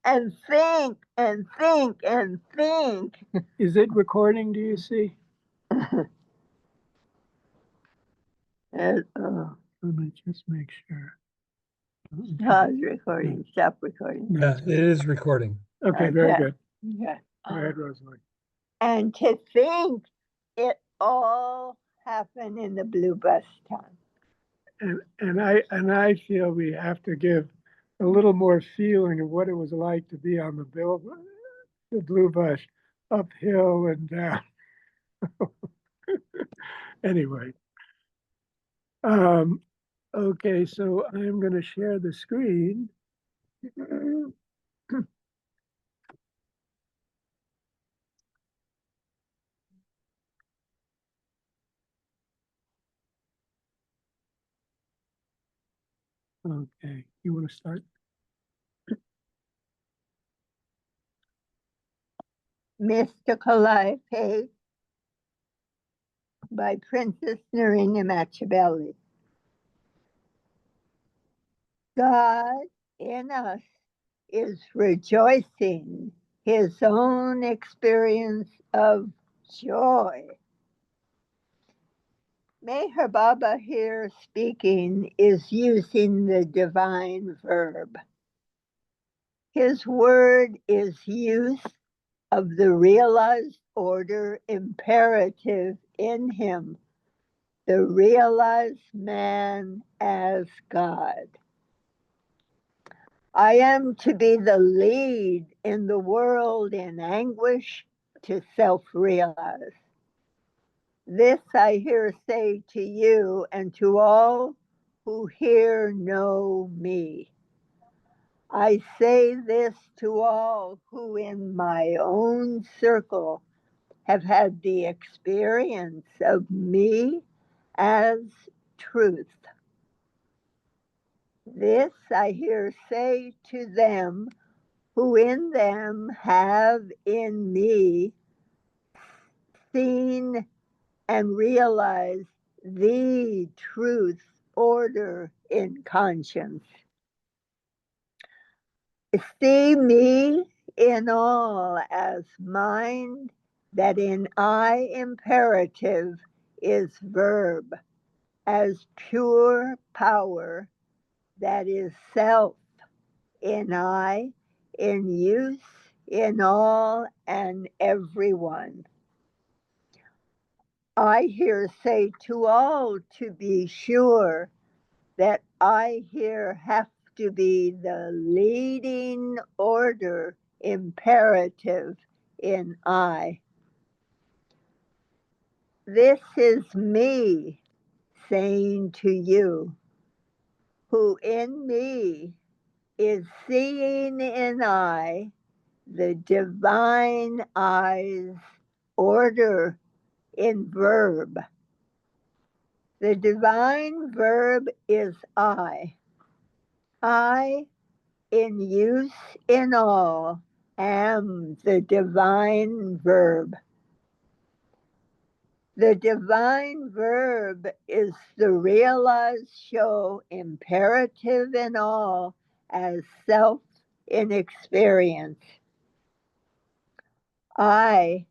and think and think and think. Is it recording, do you see? And, Let me just make sure. pause recording, stop recording. Yeah, it is recording. Okay, very Okay. good. Okay. Go ahead, Rosalie. And to think it all happened in the blue bus time. And I feel we have to give a little more feeling of what it was like to be on the blue bus, uphill and down. Anyway, okay, so I'm going to share the screen. Okay, you want to start? Mystical Life Page by Princess Norina Matchebelli. God in us is rejoicing his own experience of joy. Meher Baba here speaking is using the divine verb. His word is use of the realized order imperative in him, the realized man as God. I am to be the lead in the world in anguish to self-realize. This I hear say to you and to all who here know me. I say this to all who in my own circle have had the experience of me as truth. This I hear say to them who in them have in me seen and realized the truth order in conscience. See me in all as mind that in I imperative is verb, as pure power that is self in I, in use, in all and everyone. I here say to all to be sure that I here have to be the leading order imperative in I. This is me saying to you, who in me is seeing in I the divine I's order in verb. The divine verb is I. I, in use in all, am the divine verb. The divine verb is the realized show imperative in all as self in experience. I,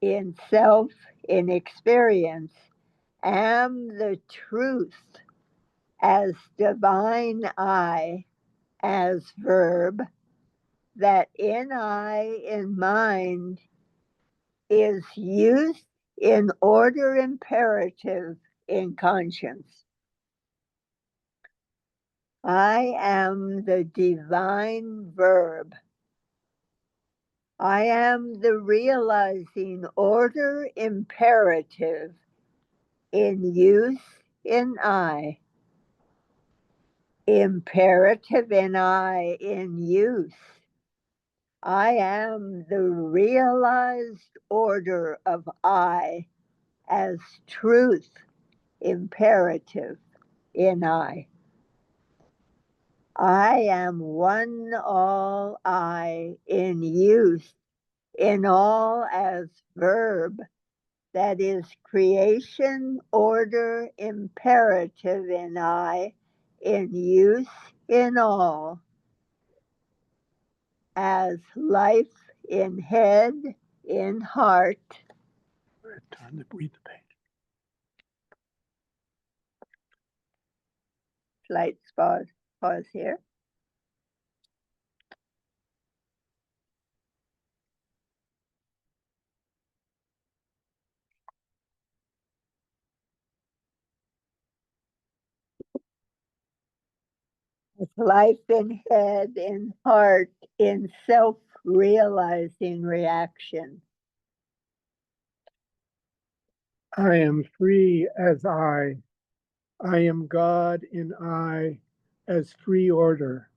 in self in experience, am the truth as divine I, as verb, that in I, in mind, is used in order imperative in conscience. I am the divine verb. I am the realizing order imperative in use in I, imperative in I in use. I am the realized order of I as truth imperative in I. I am one all I in use in all as verb that is creation order imperative in I in use in all. as life in head, in heart. Time to read the page. Slight pause here. As life in head, in heart, in self-realizing reaction. I am free as I am God in I as free order.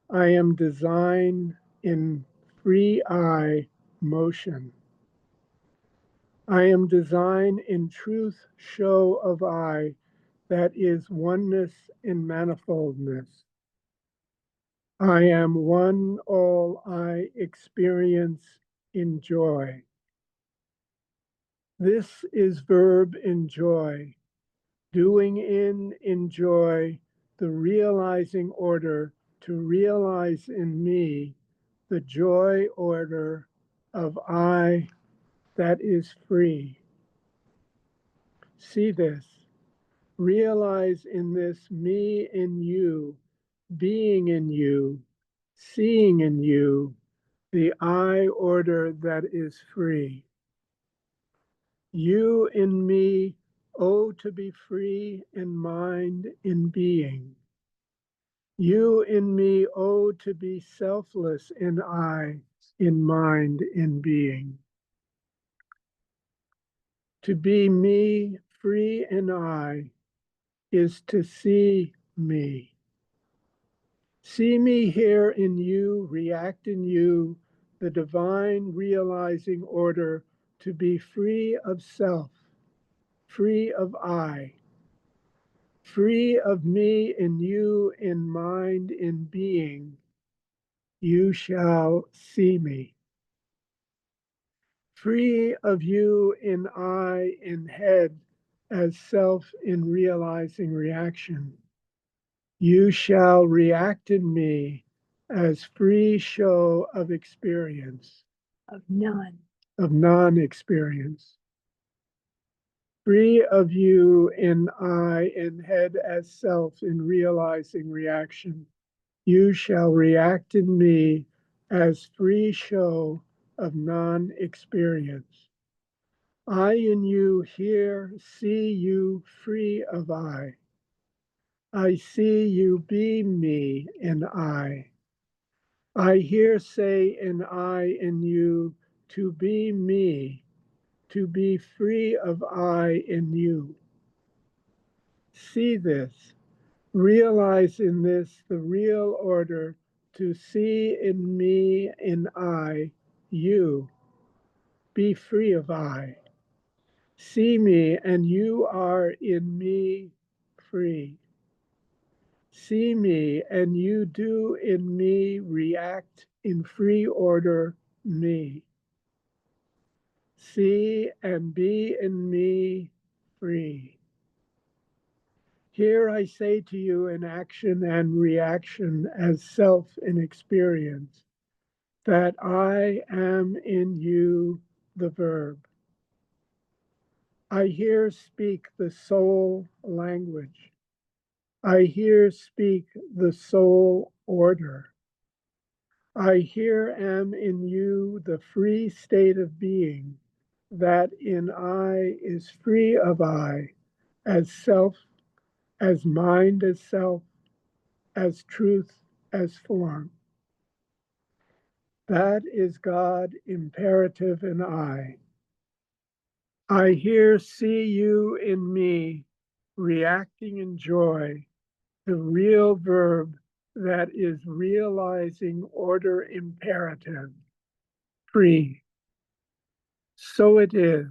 I am design in free I motion. I am design in truth show of I that is oneness in manifoldness. I am one all I experience in joy. This is verb enjoy, doing in enjoy the realizing order to realize in me the joy order of I that is free. See this, realize in this me in you, being in you, seeing in you, the I order that is free. You in me, oh, to be free in mind, in being. You in me, oh, to be selfless in I, in mind, in being. To be me, free in I, is to see me. See me here in you, react in you, the divine realizing order to be free of self, free of I, free of me in you, in mind, in being. You shall see me. Free of you in I, in head, as self in realizing reaction. You shall react in me as free show of experience, Of none. of non experience. Free of you in I, in head as self in realizing reaction. You shall react in me as free show of non experience. I in you hear, see you free of I. I see you be me in I. I hear say in I in you to be me, to be free of I in you. See this, realize in this the real order to see in me in I, you, be free of I. See me and you are in me free. See me and you do in me react in free order me. See and be in me free. Here I say to you in action and reaction as self in experience, that I am in you the verb. I here speak the soul language. I here speak the soul order. I here am in you the free state of being, that in I is free of I, as self, as mind as self, as truth as form. That is God imperative in I. I here see you in me, reacting in joy, the real verb that is realizing order imperative, free. So it is.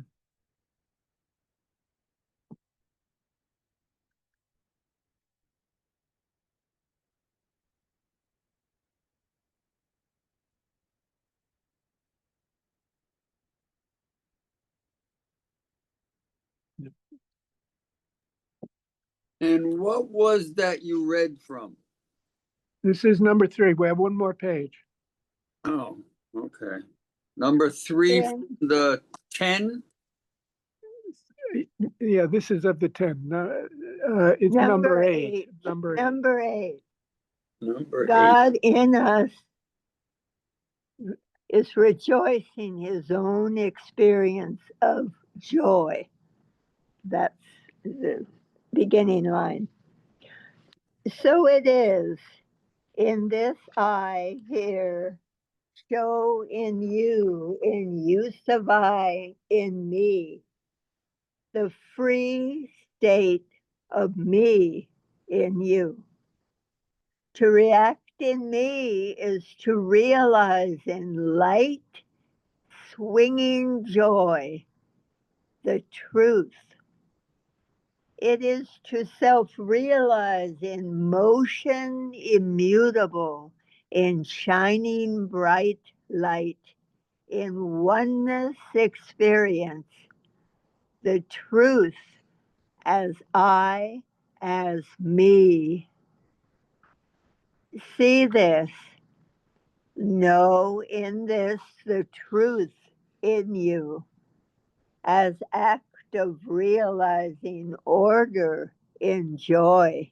And what was that you read from? This is number 3. We have one more page. Oh, okay. Number 3 In from the 10. Yeah, this is of the 10. It's number 8. Number 8. Number 8. Number 8. God in us is rejoicing his own experience of joy. That's the beginning line. So it is in this I here, show in you, in use of I, in me, the free state of me in you. To react in me is to realize in light, swinging joy, the truth. It is to self realize in motion immutable, in shining bright light, in oneness experience, the truth as I, as me. See this, know in this the truth in you as act of realizing order in joy.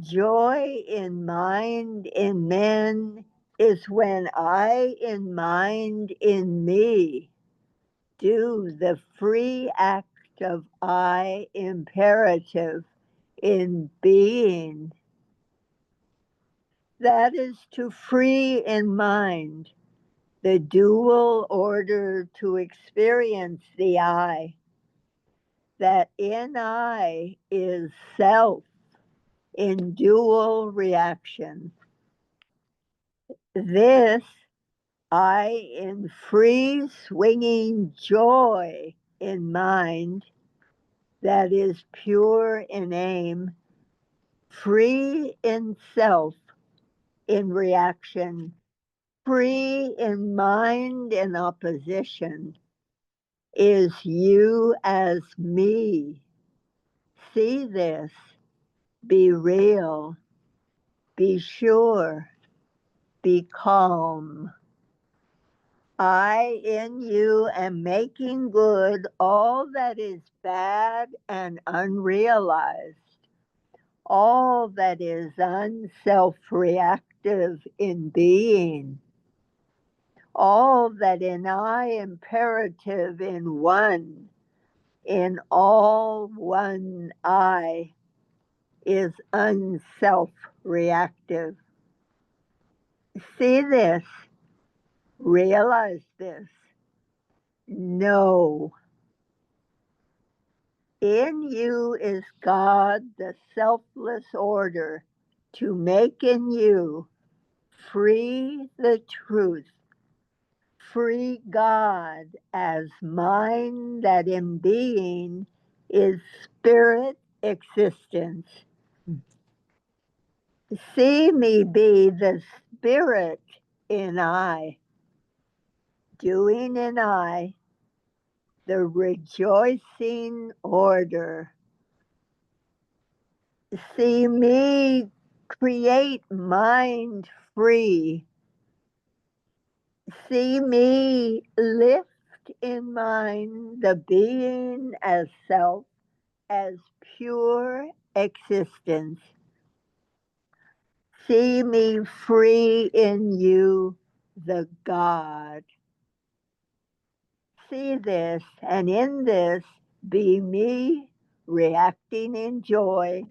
Joy in mind in men is when I in mind in me do the free act of I imperative in being. That is to free in mind the dual order to experience the I, that in I is self in dual reaction. This I in free swinging joy in mind, that is pure in aim, free in self in reaction, free in mind in opposition, is you as me. See this, be real, be sure, be calm. I in you am making good all that is bad and unrealized, all that is unself reactive in being, all that in I imperative in one, in all one I is unself reactive. See this, realize this, know. In you is God, the selfless order, to make in you free the truth, free God as mind that in being is spirit existence. See me be the spirit in I, doing in I the rejoicing order. See me create mind free. See me lift in mind the being as self, as pure existence. See me free in you, the God. See this, and in this be me reacting in joy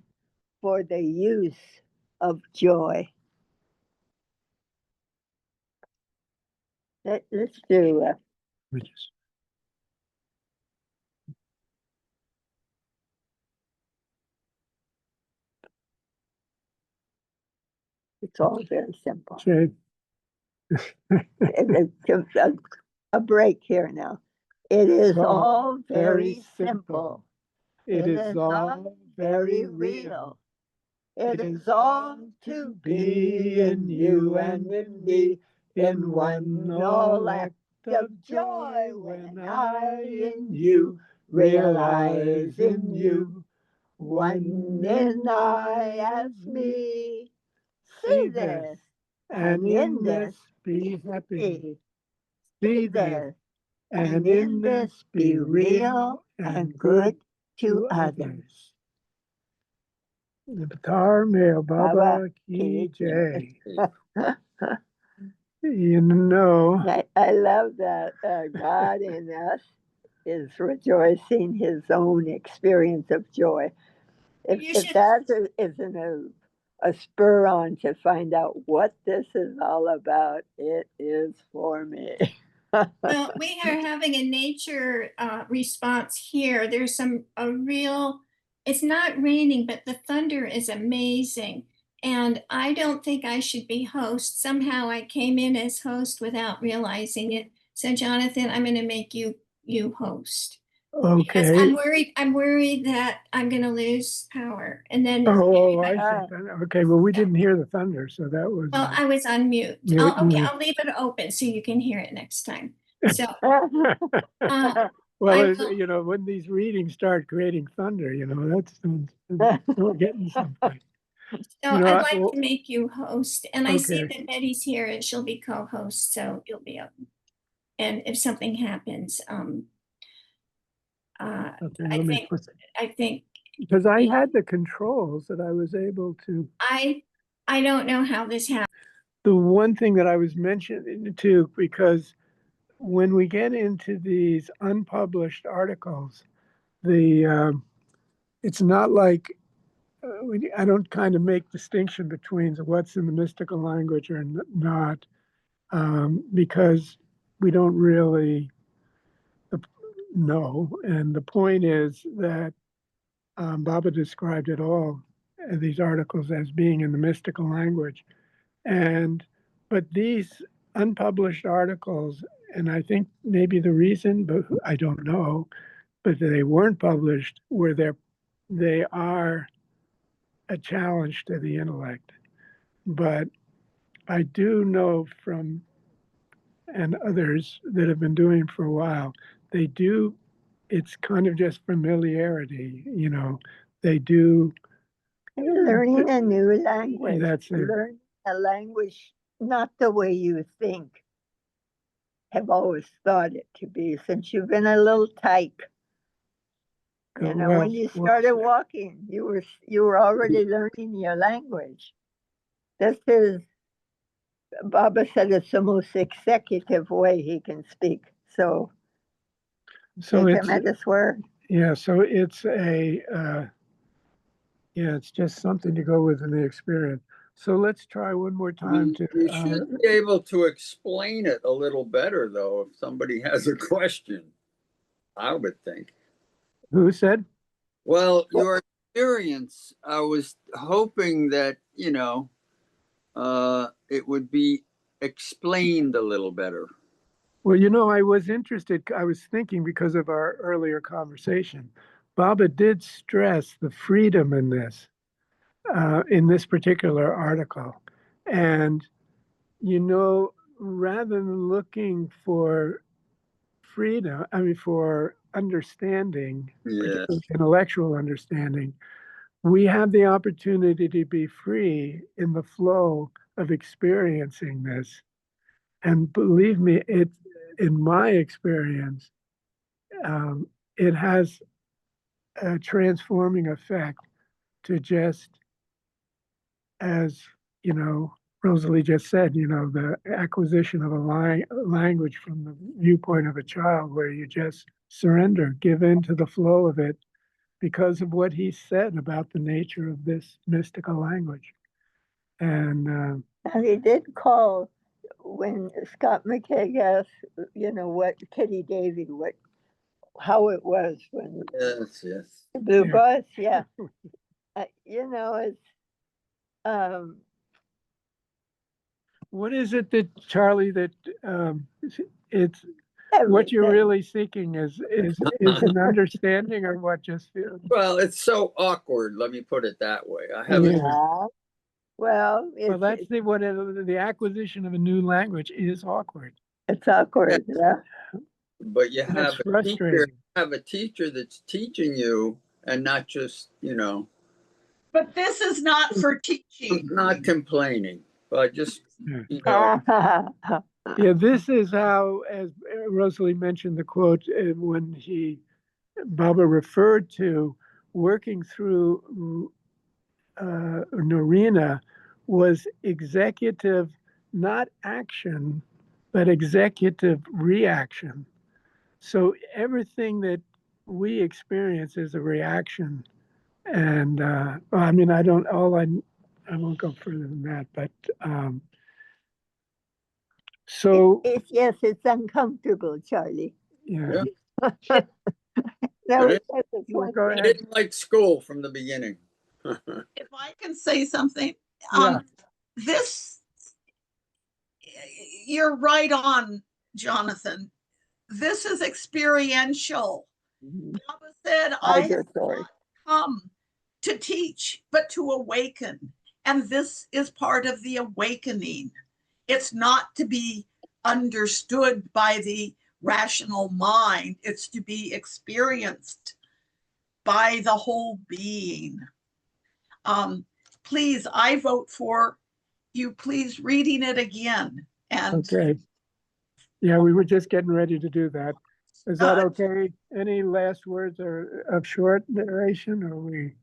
for the use of joy. Let's do it's all very simple. Okay. A break here now. It is all all very very simple. It is all very real. It is all to be in you and in me, in one all act of joy when I in you realize in you, one in I as me. See this, and in this be happy. See this, and in this be real and good to others. Avatar Male Baba Ki Jai. You know, I love that God in us is rejoicing his own experience of joy. If that isn't a spur on to find out what this is all about, it is for me. Well, we are having a nature response here. There's it's not raining, but the thunder is amazing. And I don't think I should be host. Somehow I came in as host without realizing it. So Jonathan, I'm going to make you host. Because okay. I'm worried that I'm going to lose power. And then Oh, I see. Okay, well, we didn't hear the thunder, so that was. Well, I was on mute. Mute, Okay, mute. I'll leave it open so you can hear it next time. So, well, you know, when these readings start creating thunder, you know, that's we're getting something. So You know, I'd like to make you host, and I see okay. that Betty's here, and she'll be co-host, so you'll be up. And if something happens, Okay, I think because I had the controls that I was able to. I don't know how this happened. The one thing that I was mentioning too, because when we get into these unpublished articles, it's not like I don't kind of make distinction between what's in the mystical language or not, because we don't really know. And the point is that Baba described it all, these articles, as being in the mystical language. But these unpublished articles, and I think maybe the reason, but I don't know, but they weren't published, they are a challenge to the intellect. But I do know from, and others that have been doing it for a while, it's kind of just familiarity, you know, they do. Learning a new language. That's it. Learn a language not the way you think, have always thought it to be since you've been a little tyke. You know, when you started walking, you were already learning your language. This is, Baba said, it's the most executive way he can speak. So take him at his word. Yeah, so it's it's just something to go with in the experience. So let's try one more time You should be able to explain it a little better, though, if somebody has a question, I would think. Who said? Well, your experience, I was hoping that, you know, it would be explained a little better. Well, you know, I was interested. I was thinking because of our earlier conversation, Baba did stress the freedom in this particular article. And, you know, rather than looking for freedom, for understanding, particularly intellectual understanding, we have the opportunity to be free in the flow of experiencing this. And believe me, in my experience, it has a transforming effect to just, as you know, Rosalie just said, you know, the acquisition of a language from the viewpoint of a child, where you just surrender, give in to the flow of it, because of what he said about the nature of this mystical language. And he did call, when Scott McKay asked, you know, what Kitty Davy, how it was when the Blue Bus, you know, it's what is it that, Charlie, that it's everything. What you're really seeking is an understanding, or what just feels? Well, it's so awkward. Let me put it that way. I haven't. Well, that's the acquisition of a new language is awkward. It's awkward, yeah. But you have a teacher that's teaching you, and not just, you know. But this is not for teaching. I'm not complaining. but just, Yeah. you know, Yeah, this is how, as Rosalie mentioned the quote, when Baba referred to working through Norina was executive, not action, but executive reaction. So everything that we experience is a reaction. And I mean, I won't go further than that, but so yes, it's uncomfortable, Charlie. yeah. yeah. No, I that's a Well, fun go I ahead. didn't like school from the beginning. If I can say something, Yeah. this, you're right on, Jonathan. This is experiential. Baba said, I have not come to teach, but to awaken. And this is part of the awakening. It's not to be understood by the rational mind, it's to be experienced by the whole being. Please, I vote for you, please reading it again. And Okay. Yeah, we were just getting ready to do that. Is that okay? Any last words or of short narration, or we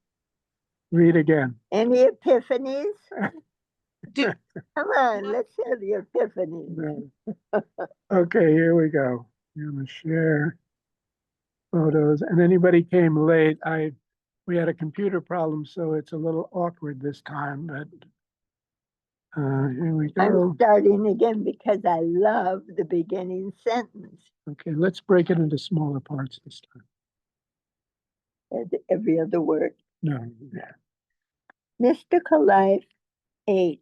read again? Any epiphanies? do, Come on, let's have the epiphanies. No. Okay, here we go. I'm gonna share photos. And anybody came late, we had a computer problem, so it's a little awkward this time, but here we I'm go. starting again because I love the beginning sentence. Okay, let's break it into smaller parts this time. Every other word. No, yeah. Mystical Life 8.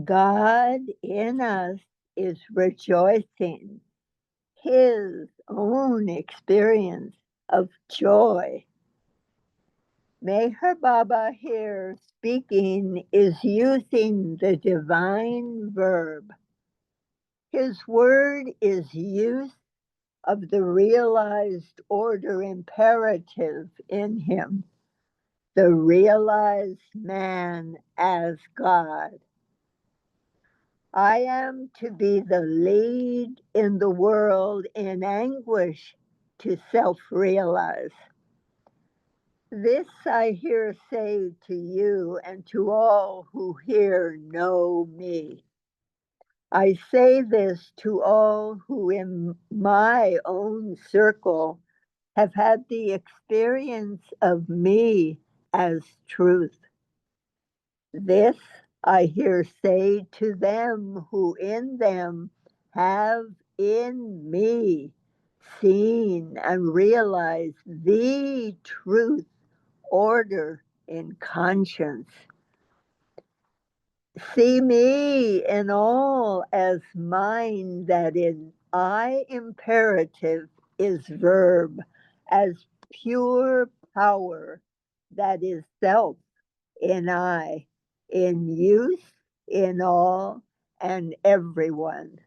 God in us is rejoicing his own experience of joy. Meher Baba here speaking is using the divine verb. His word is use of the realized order imperative in him, the realized man as God. I am to be the lead in the world in anguish to self-realize. This I here say to you and to all who here know me. I say this to all who in my own circle have had the experience of me as truth. This I here say to them who in them have in me seen and realized the truth order in conscience. See me in all as mind that in I imperative is verb, as pure power that is self in I, in use, in all, and everyone.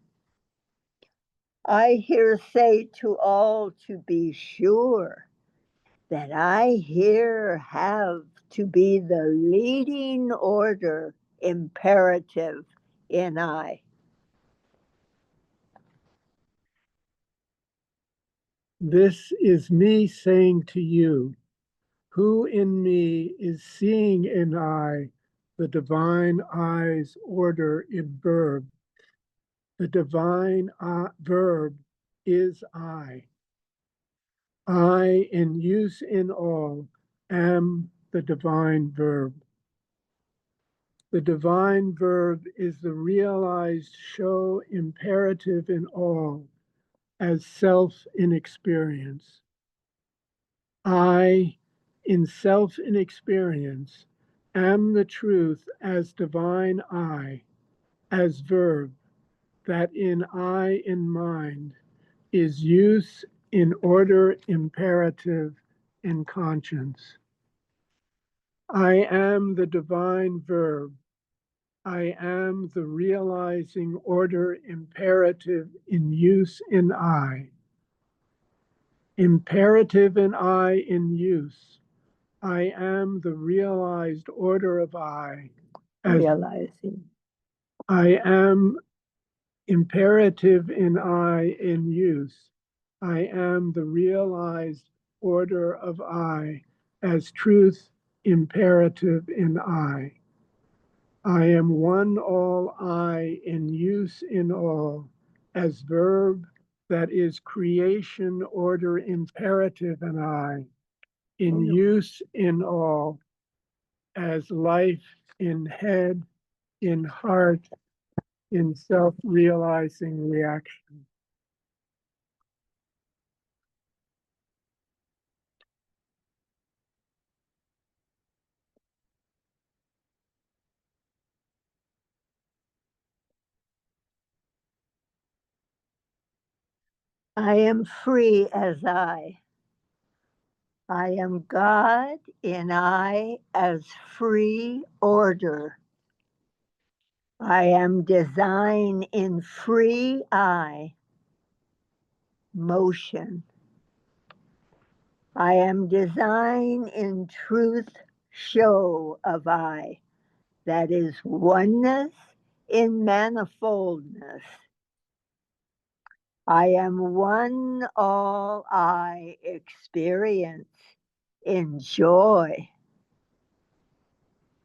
I here say to all to be sure that I here have to be the leading order imperative in I. This is me saying to you, who in me is seeing in I the divine I's order in verb. The divine verb is I. I, in use in all, am the divine verb. The divine verb is the realized show imperative in all as self in experience. I, in self in experience, am the truth as divine I, as verb, that in I in mind is use in order imperative in conscience. I am the divine verb. I am the realizing order imperative in use in I. Imperative in I in use. I am the realized order of I, realizing. I am imperative in I in use. I am the realized order of I as truth imperative in I. I am one all I in use in all as verb that is creation order imperative in I, in use in all as life in head, in heart, in self-realizing reaction. I am free as I. I am God in I as free order. I am design in free I, motion. I am design in truth show of I, that is oneness in manifoldness. I am one all I experience in joy.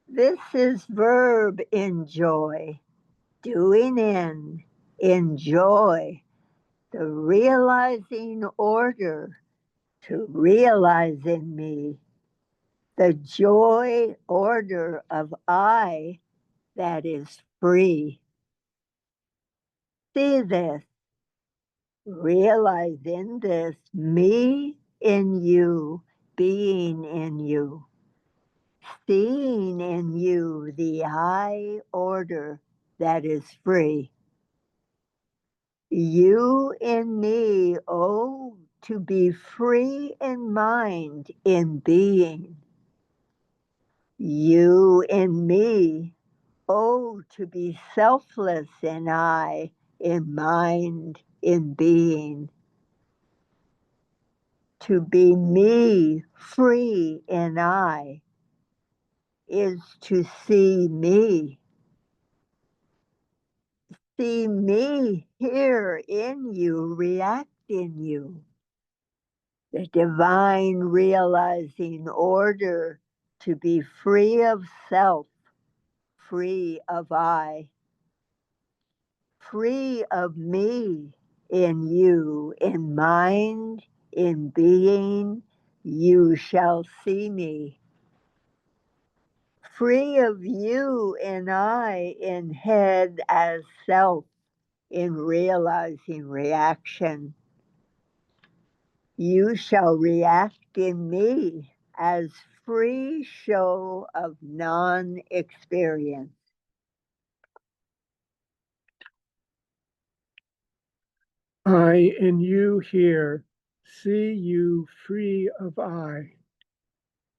This is verb enjoy, doing in, enjoy, the realizing order to realize in me, the joy order of I that is free. See this, realize in this, me in you, being in you, seeing in you the I order that is free. You in me, oh, to be free in mind, in being. You in me, oh, to be selfless in I, in mind, in being. To be me, free in I, is to see me. See me here in you, react in you. The divine realizing order to be free of self, free of I, free of me in you, in mind, in being, you shall see me. Free of you in I, in head as self, in realizing reaction. You shall react in me as free show of non-experience. I in you here see you free of I.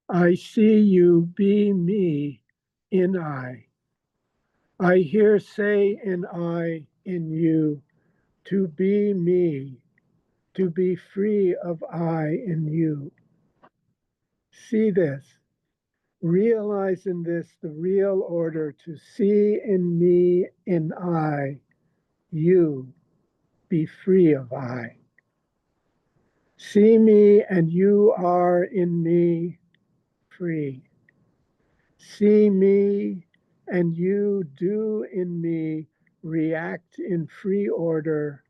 I see you be me in I. I hear say in I in you to be me, to be free of I in you. See this, realize in this the real order to see in me in I, you, be free of I. See me and you are in me free. See me and you do in me react in free order,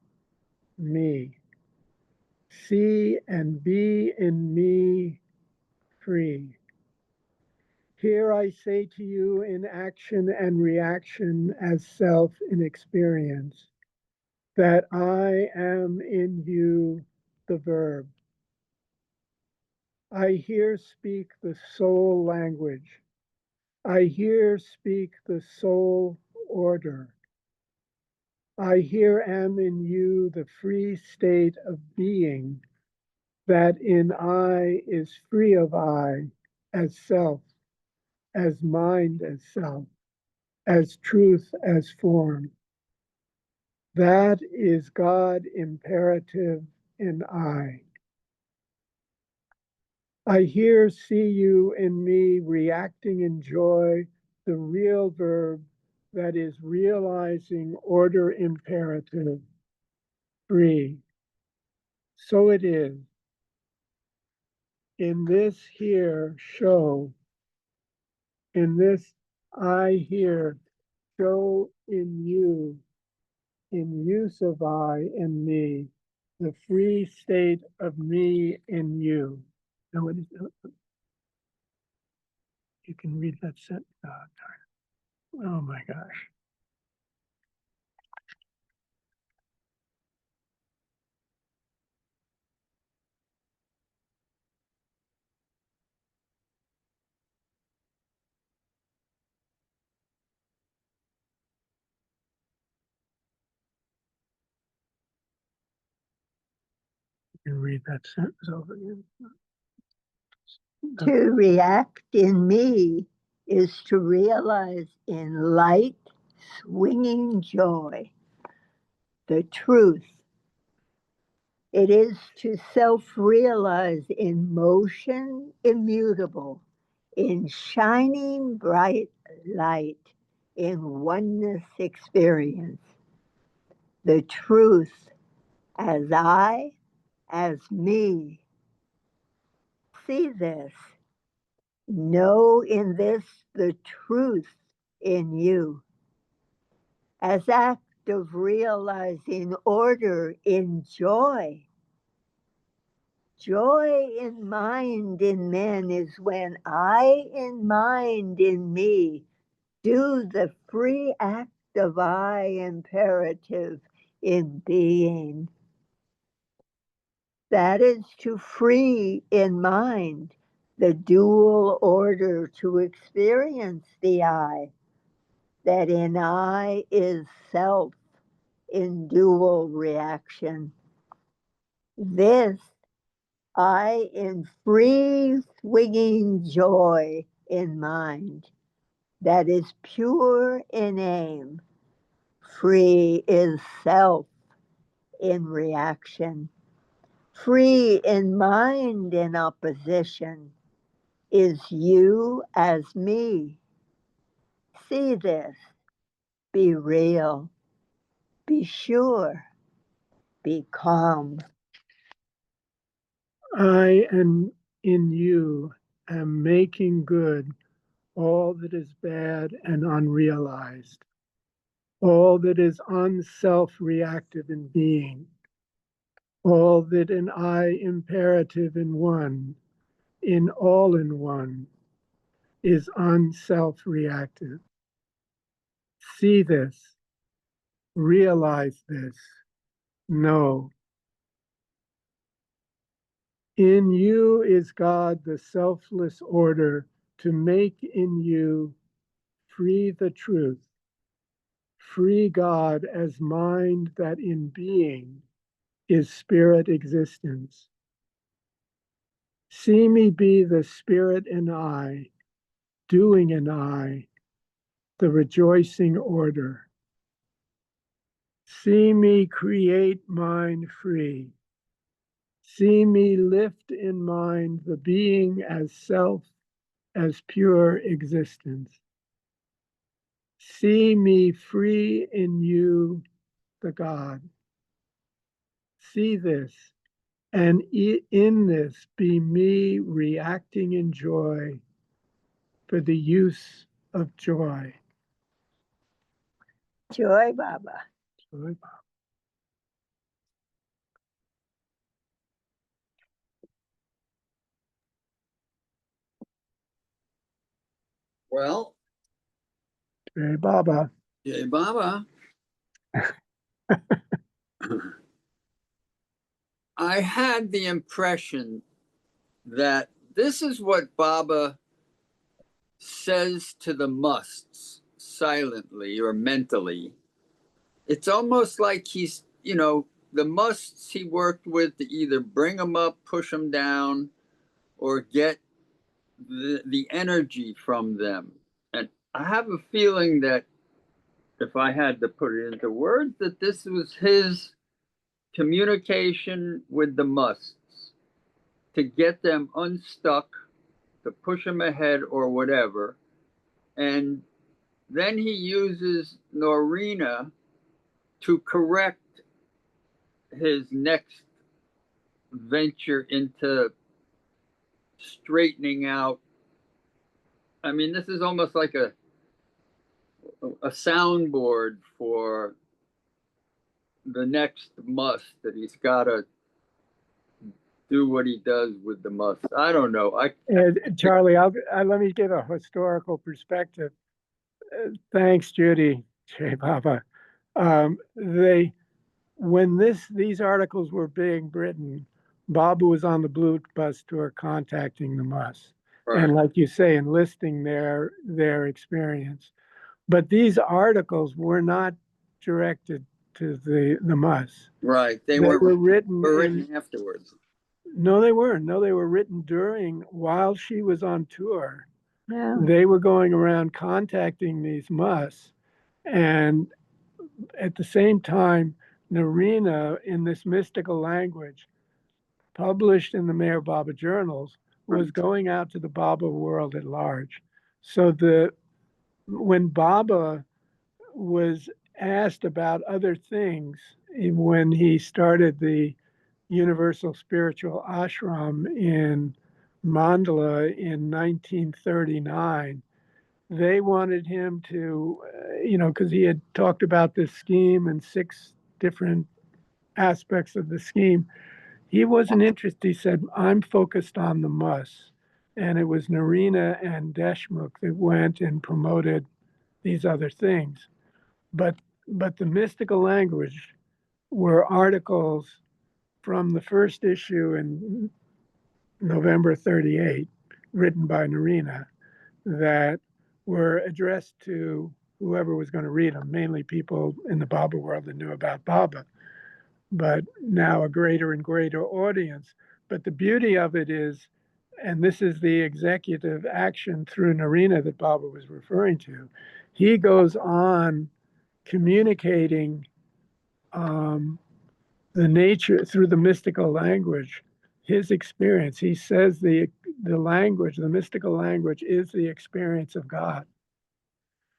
me. See and be in me free. Here I say to you in action and reaction as self in experience, that I am in you the verb. I here speak the soul language. I here speak the soul order. I here am in you the free state of being, that in I is free of I as self, as mind as self, as truth as form. That is God imperative in I. I here see you in me reacting in joy, the real verb that is realizing order imperative, free. So it is. In this here show, in this I here show in you, in use of I and me, the free state of me and you. Now, what is that? You can read that sentence. Oh my gosh. You can read that sentence over again. To react in me is to realize in light, swinging joy the truth. It is to self-realize in motion immutable, in shining bright light, in oneness experience. The truth as I, as me. See this. Know in this the truth in you. As act of realizing order in joy. Joy in mind in men is when I in mind in me do the free act of I imperative in being. That is to free in mind the dual order to experience the I, that in I is self in dual reaction. This I in free swinging joy in mind, that is pure in aim, free is self in reaction, free in mind in opposition, is you as me. See this, be real, be sure, be calm. I am in you am making good all that is bad and unrealized, all that is unself-reactive in being, all that in I imperative in one, in all in one, is unself-reactive. See this, realize this, know. In you is God, the selfless order, to make in you free the truth, free God as mind that in being is spirit existence. See me be the spirit and I, doing and I, the rejoicing order. See me create mind free. See me lift in mind the being as self, as pure existence. See me free in you, the God. See this, and in this be me reacting in joy for the use of joy. Joy, Baba. Joy, Baba. Well, Joy, Baba. Jai Baba. I had the impression that this is what Baba says to the musts silently or mentally. It's almost like he's, the musts he worked with to either bring them up, push them down, or get the energy from them. And I have a feeling that if I had to put it into words, that this was his communication with the musts to get them unstuck, to push them ahead or whatever. And then he uses Norina to correct his next venture into straightening out. I mean, this is almost like a soundboard for the next must that he's got to do what he does with the must. I don't know. Charlie, let me give a historical perspective. Thanks, Judy, Jay Baba. When these articles were being written, Baba was on the Blue Bus tour contacting the Mus, right. And like you say, enlisting their experience. But these articles were not directed to the Mus. Right. They were written afterwards. No, they weren't. No, they were written while she was on tour. Yeah. They were going around contacting these Mus, and at the same time, Norina, in this mystical language, published in the Mayor Baba journals, was going out to the Baba world at large. So when Baba was asked about other things, when he started the Universal Spiritual Ashram in Mandala in 1939, they wanted him to, because he had talked about this scheme and 6 different aspects of the scheme. He wasn't interested. He said, I'm focused on the Mus. And it was Norina and Deshmukh that went and promoted these other things. But the mystical language were articles from the first issue in November 38, written by Norina, that were addressed to whoever was going to read them, mainly people in the Baba world that knew about Baba, but now a greater and greater audience. But the beauty of it is, and this is the executive action through Norina that Baba was referring to, he goes on communicating the nature through the mystical language, his experience. He says the language, the mystical language, is the experience of God.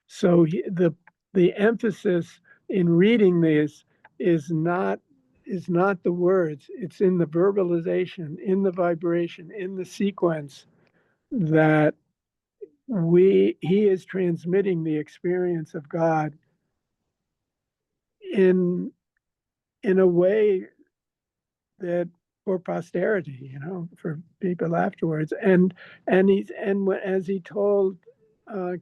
So the emphasis in reading this is not the words. It's in the verbalization, in the vibration, in the sequence that he is transmitting the experience of God in a way that for posterity, for people afterwards. And as he told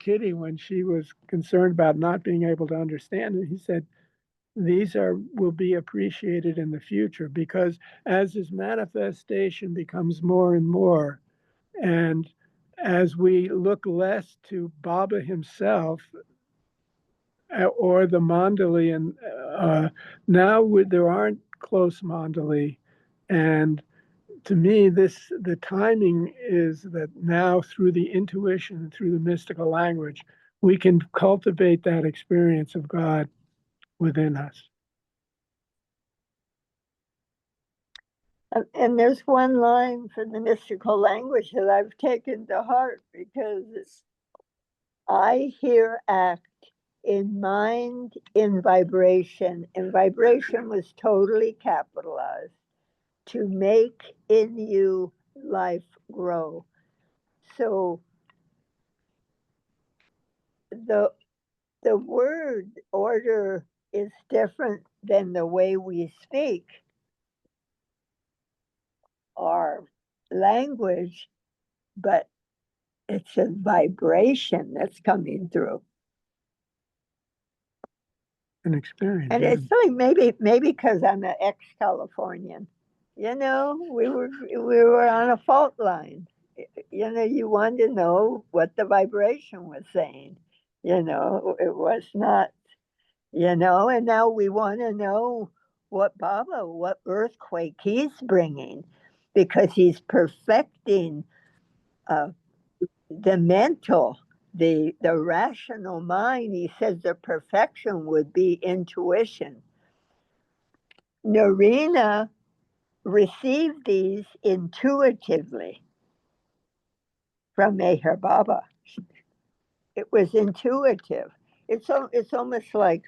Kitty when she was concerned about not being able to understand it, he said, these will be appreciated in the future, because as his manifestation becomes more and more, and as we look less to Baba himself or the Mandali, and now there aren't close Mandali, and to me, the timing is that now through the intuition, through the mystical language, we can cultivate that experience of God within us. And there's one line from the mystical language that I've taken to heart, because I hear act in mind, in vibration, and vibration was totally capitalized, to make in you life grow. So the word order is different than the way we speak. Our language, but it's a vibration that's coming through. An experience. And it's like maybe because I'm an ex-Californian. We were on a fault line. You wanted to know what the vibration was saying. It was not, and now we want to know what earthquake he's bringing, because he's perfecting the mental, the rational mind. He says the perfection would be intuition. Norina received these intuitively from Meher Baba. It was intuitive. it's almost like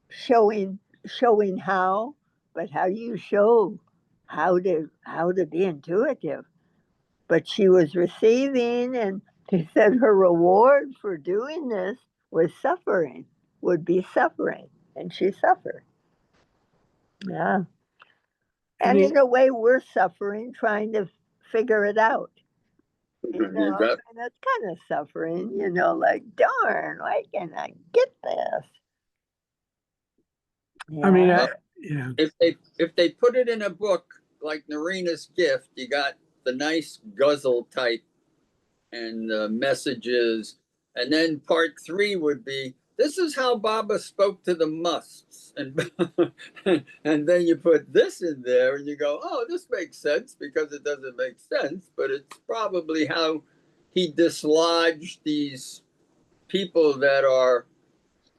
showing how, but how do you show how to be intuitive? But she was receiving, and she said her reward for doing this was suffering, would be suffering, and she suffered. Yeah. And in a way, we're suffering trying to figure it out. You know, and it's kind of suffering, like, darn, why can't I get this? I mean, Yeah. yeah. If they put it in a book like Norina's gift, you got the nice guzzle type and the messages, and then part 3 would be, this is how Baba spoke to the musts, and and then you put this in there and you go, oh, this makes sense, because it doesn't make sense, but it's probably how he dislodged these people that are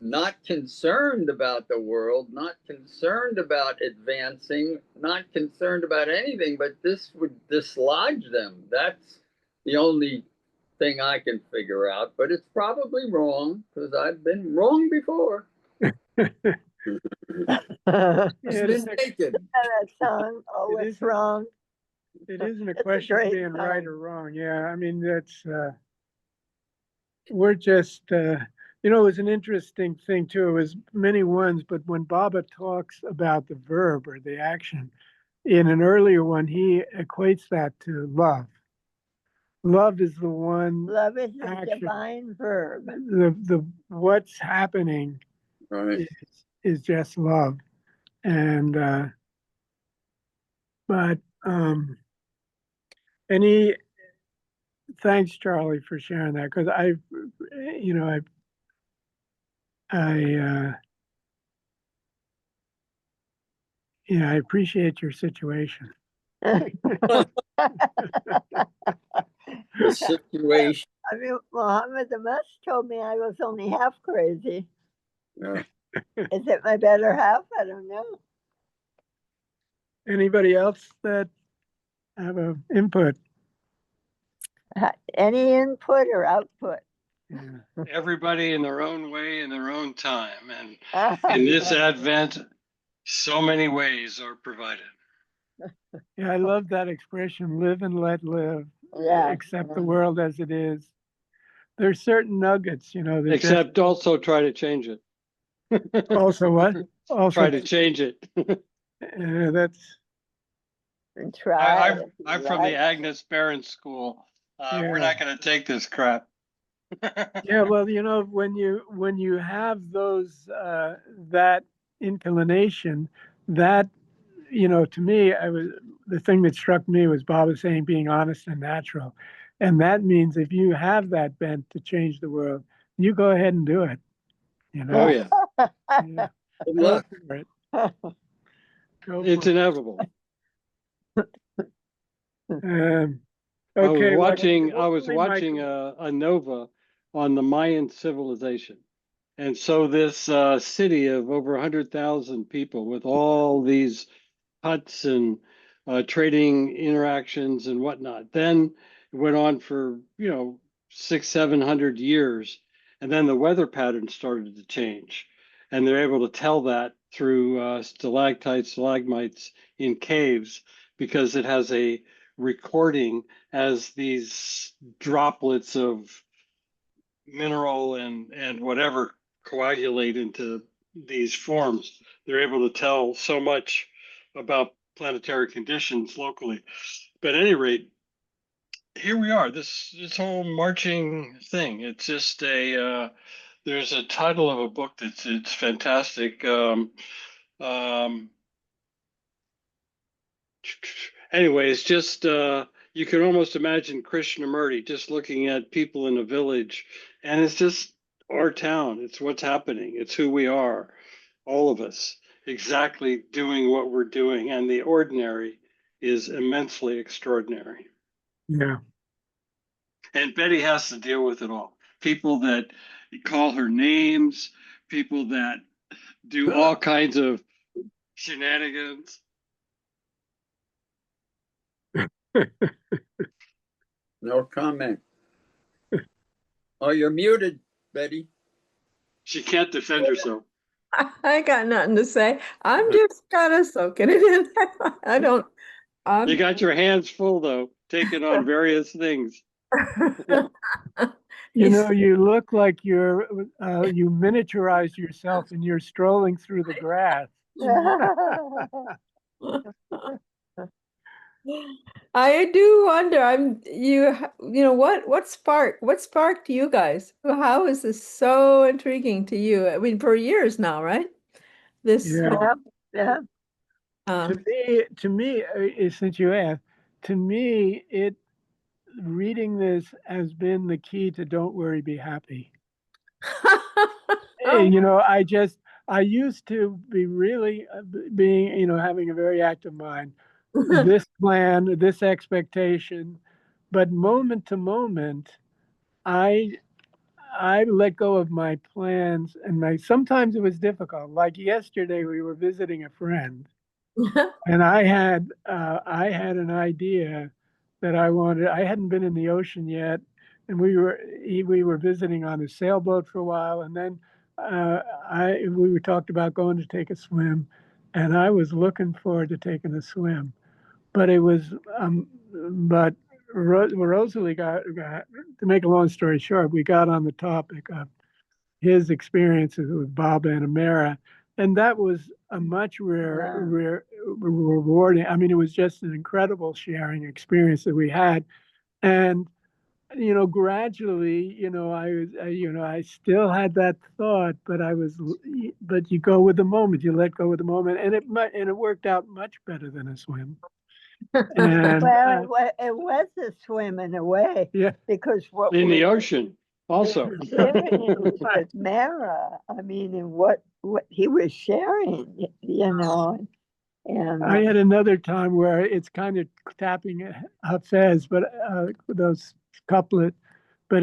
not concerned about the world, not concerned about advancing, not concerned about anything, but this would dislodge them. That's the only thing I can figure out, but it's probably wrong, because I've been wrong before. It isn't Mistaken. That song, oh, it's wrong. It isn't a It's a question of great being right song. or wrong. Yeah, I mean, we're just, it was an interesting thing too. It was many ones, but when Baba talks about the verb or the action, in an earlier one, he equates that to love. Love is the one Love is a action. divine verb. The what's happening Right. is just love. And but any thanks, Charlie, for sharing that, because I I appreciate your situation. The situation. I mean, Muhammad the Musk told me I was only half crazy. Yeah. Is it my better half? I don't know. Anybody else that have an input? Any input or output? Yeah. Everybody in their own way, in their own time. And in this Advent, so many ways are provided. Yeah, I love that expression, live and let live. Yeah. Accept the world as it is. There's certain nuggets, that Except also try to change it. also what? Also Try to change it. that's And try. I'm from the Agnes Barron School. We're not going to take this crap. yeah, well, when you have those that inclination, that to me, the thing that struck me was Bob saying being honest and natural, and that means if you have that bent to change the world, you go ahead and do it. Oh yeah, Yeah. Good Go luck. for it. it's inevitable. Okay. I was what watching a Nova on the Mayan civilization. And so this city of over 100,000 people with all these huts and trading interactions and whatnot. Then it went on for, 600-700 years. And then the weather patterns started to change. And they're able to tell that through stalactites, stalagmites in caves, because it has a recording as these droplets of mineral and whatever coagulate into these forms. They're able to tell so much about planetary conditions locally. But at any rate, here we are. This whole marching thing. It's just there's a title of a book it's fantastic. Anyway, it's just you can almost imagine Krishnamurti just looking at people in a village, and it's just our town. It's what's happening. It's who we are, all of us, exactly doing what we're doing, and the ordinary is immensely extraordinary. Yeah. And Betty has to deal with it all. People that call her names, people that do all kinds of shenanigans. No comment. Oh, you're muted, Betty. She can't defend herself. I got nothing to say. I'm just kind of soaking it in. I don't. You got your hands full, though, taking on various things. You know, you look like you miniaturized yourself and you're strolling through the grass. I do wonder. What sparked you guys? How is this so intriguing to you? I mean, for years now, right? This Yeah. To me, since you asked, to me, reading this has been the key to "Don't worry, be happy." You know, I used to be really being, having a very active mind, this plan, this expectation, but moment to moment, I let go of my plans, and sometimes it was difficult. Like yesterday, we were visiting a friend, and I had an idea that I wanted. I hadn't been in the ocean yet, and we were visiting on a sailboat for a while, and then we talked about going to take a swim, and I was looking forward to taking a swim, but it was but Rosalie got, to make a long story short, we got on the topic of his experiences with Baba and Amara, and that was a much rewarding. I mean, it was just an incredible sharing experience that we had, and gradually, I still had that thought, but you go with the moment, you let go of the moment, and it worked out much better than a swim. And Well, it was a swim in a way. Yeah. Because what in the ocean also. with Mara, I mean, and what he was sharing, and I had another time where it's kind of tapping Hafez, but those couplet, but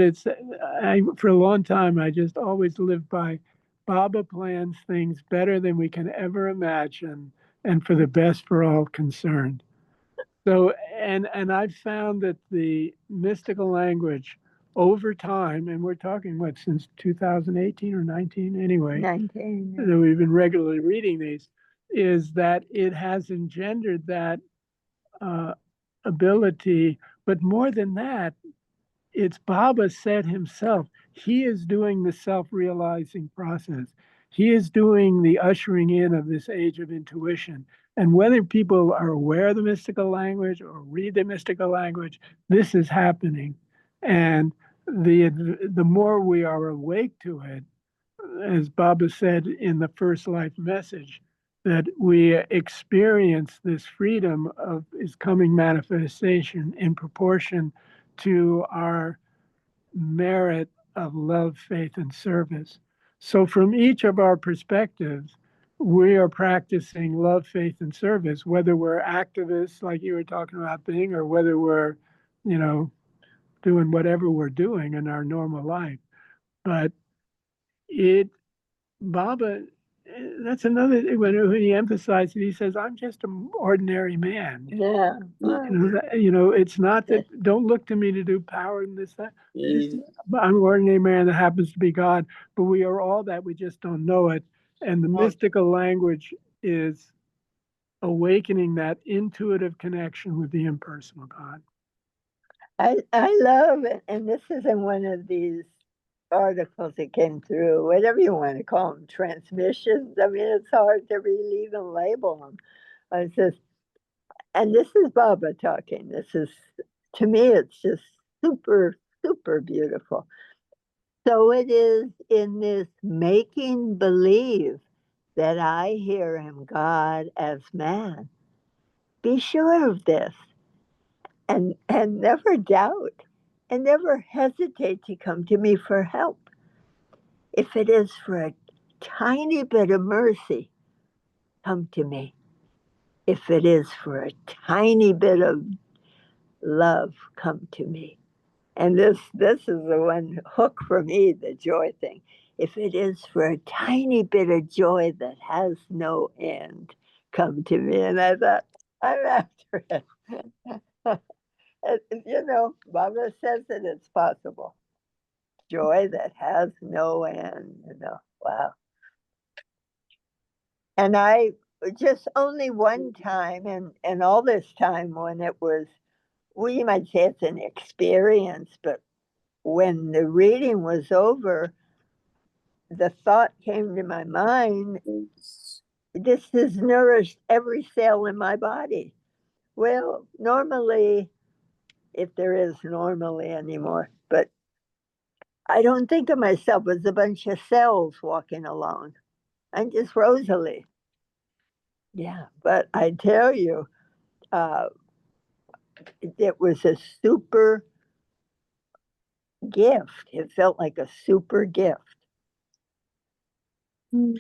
for a long time, I just always lived by Baba plans things better than we can ever imagine and for the best for all concerned. So, and I've found that the mystical language over time, and we're talking since 2018 or 19 anyway, 19. that we've been regularly reading these, is that it has engendered that ability. But more than that, it's Baba said himself, he is doing the self-realizing process. He is doing the ushering in of this age of intuition. And whether people are aware of the mystical language or read the mystical language, this is happening. And the more we are awake to it, as Baba said in the first life message, that we experience this freedom of is coming manifestation in proportion to our merit of love, faith, and service. So from each of our perspectives, we are practicing love, faith, and service, whether we're activists like you were talking about being, or whether we're, doing whatever we're doing in our normal life. But Baba, that's another thing when he emphasized it. He says, "I'm just an ordinary man." Yeah. It's not that. Don't look to me to do power in this. That. I'm an ordinary man that happens to be God, but we are all that. We just don't know it. And the mystical language is awakening that intuitive connection with the impersonal God. I love it, and this is in one of these articles that came through, whatever you want to call them, transmissions. I mean, it's hard to really even label them. It's just, and this is Baba talking. This is, to me, it's just super, super beautiful. So it is in this making believe that I hear him, God, as man. Be sure of this, and never doubt, and never hesitate to come to me for help. If it is for a tiny bit of mercy, come to me. If it is for a tiny bit of love, come to me. And this is the one hook for me, the joy thing. If it is for a tiny bit of joy that has no end, come to me. And I thought, I'm after it. Baba says that it's possible. joy that has no end, wow. And I just only one time, and all this time when it was, well, you might say it's an experience, but when the reading was over, the thought came to my mind, this has nourished every cell in my body. Well, normally, if there is normally anymore, but I don't think of myself as a bunch of cells walking along. I'm just Rosalie. Yeah, but I tell you, uh, it was a super gift. It felt like a super gift. So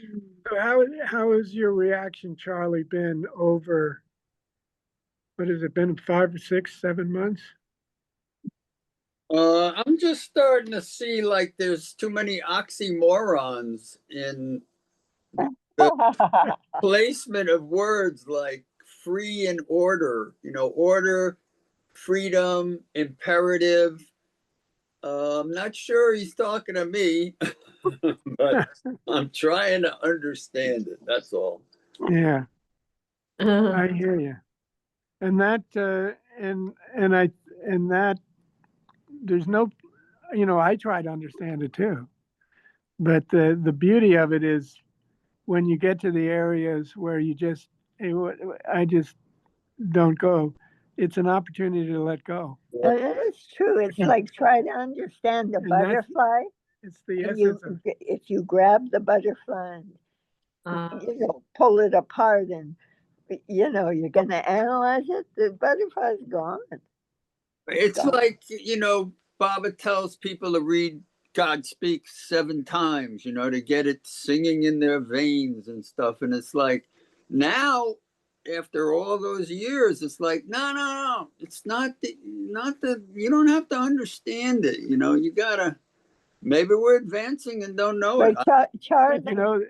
how has your reaction, Charlie, been over, what has it been, 5 or 6, 7 months? I'm just starting to see like there's too many oxymorons in the placement of words like free and order, order, freedom, imperative. I'm not sure he's talking to me, but I'm trying to understand it. That's all. Yeah, I hear you. And that, and that, there's no, I try to understand it too. But the beauty of it is when you get to the areas where you just, I just don't go, it's an opportunity to let go. It's true. It's like trying to understand the And that's- butterfly. It's the And essence of, if you grab the butterfly and pull it apart and you're going to analyze it, the butterfly's gone. It's like, Baba tells people to read God Speaks 7 times, to get it singing in their veins and stuff. And it's like now, after all those years, it's like, no. It's not the, you don't have to understand it. You gotta, maybe we're advancing and don't know it. But Charlie,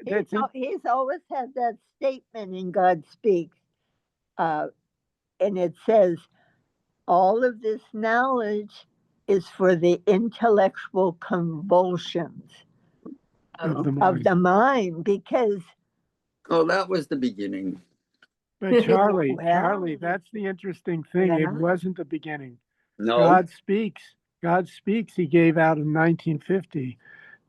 that's he's always had that statement in God Speaks. And it says, all of this knowledge is for the intellectual convulsions of the mind, because Oh, that was the beginning. But Charlie, Well, Charlie, that's the interesting thing. It yeah. wasn't the beginning. No. God speaks. God speaks. He gave out in 1950.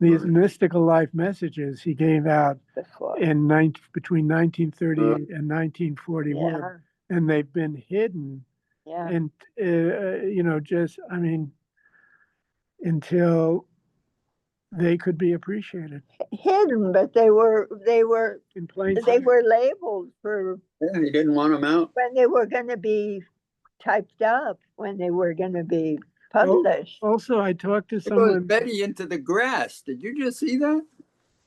These mystical life messages he gave out before. in between 1938 and 1941, Yeah. and they've been hidden. Yeah. And just until they could be appreciated Hidden, but they were in plain they sight. were labeled for Yeah, he didn't want them out. when they were going to be typed up, when they were going to be published. Also, I talked to It goes someone. Betty into the grass. Did you just see that?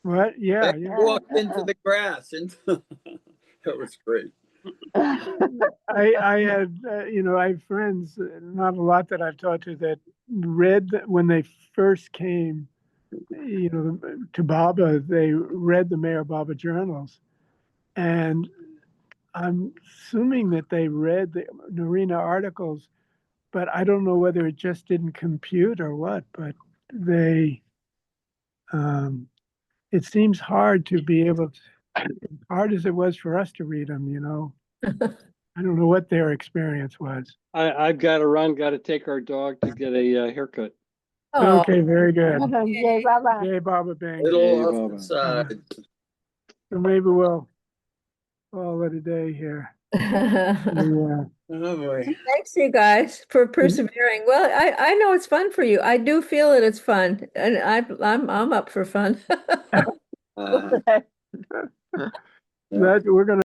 What? Yeah, Betty yeah. walked into the grass. That was great. I had, I have friends, not a lot that I've talked to, that read when they first came, to Baba, they read the Mayor Baba journals. And I'm assuming that they read the Norina articles, but I don't know whether it just didn't compute or what, but it seems hard to be able to, hard as it was for us to read them, I don't know what their experience was. I've got to run, got to take our dog to get a haircut. Oh, Okay, very good. Yay, Baba. Yay, Baba Bang. Little Baba. off the side. So maybe we'll call it a day here. Yeah. Oh boy. Thanks, you guys, for persevering. Well, I know it's fun for you. I do feel that it's fun, and I'm up for fun. Uh, That we're gonna